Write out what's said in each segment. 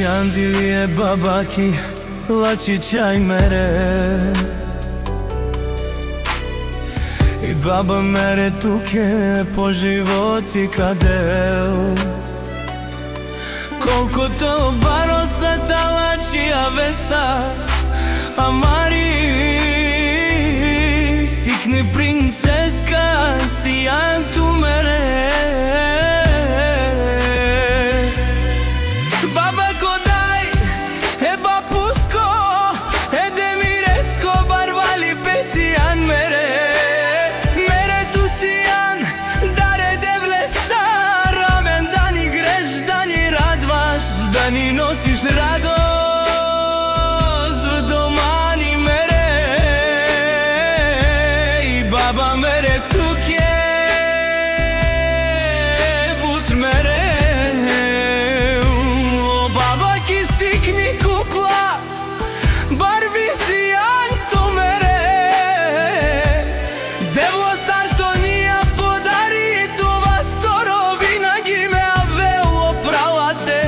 Janđilije babaki lači čaj mere I baba mere tuke po životi kadel Kolko to barosa da lači avesa Amari Sikni princeska si tu mere Da ni nosiš radost v domani mere I baba mere tuk je but mere O baba ki sikni kukla bar vi si anto mere Devlo sartonija podari това сторовина ги ме авело пралате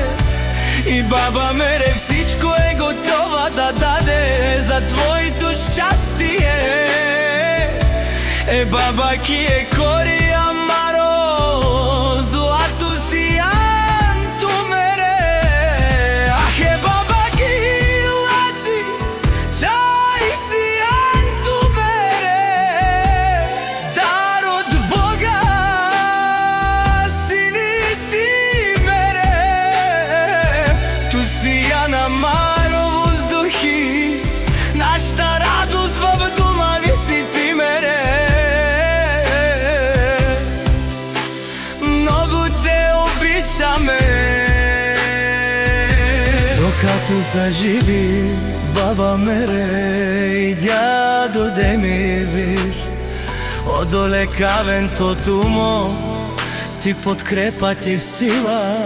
И баба мере всичко е готова да даде за твоето щастие Баба ки е кори амаро злато си анто мере Баба ки лачи чай си анто мере Дар од Бога сини ти мере на маро воздухи Нашата радост в дома ви си ти мере Много те обичаме Докато са живи баба мере и дядо Демивир Одоле кавенто тумо ти подкрепа ти в сила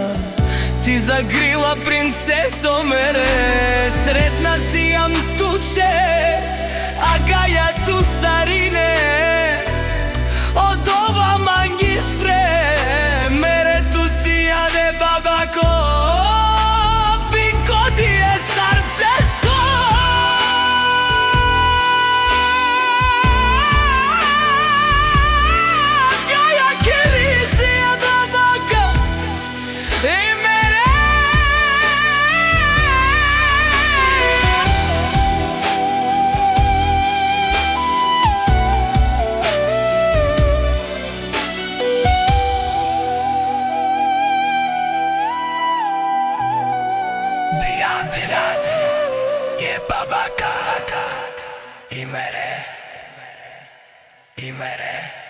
Ти загрила принцесо мере Сретна си ам туче А гаја ту сарине Од ова магистре Мере ту си јаде бабако Пинко ти е сарцеско Гаја кери си ја бабака Mirade, je babaka, i mere.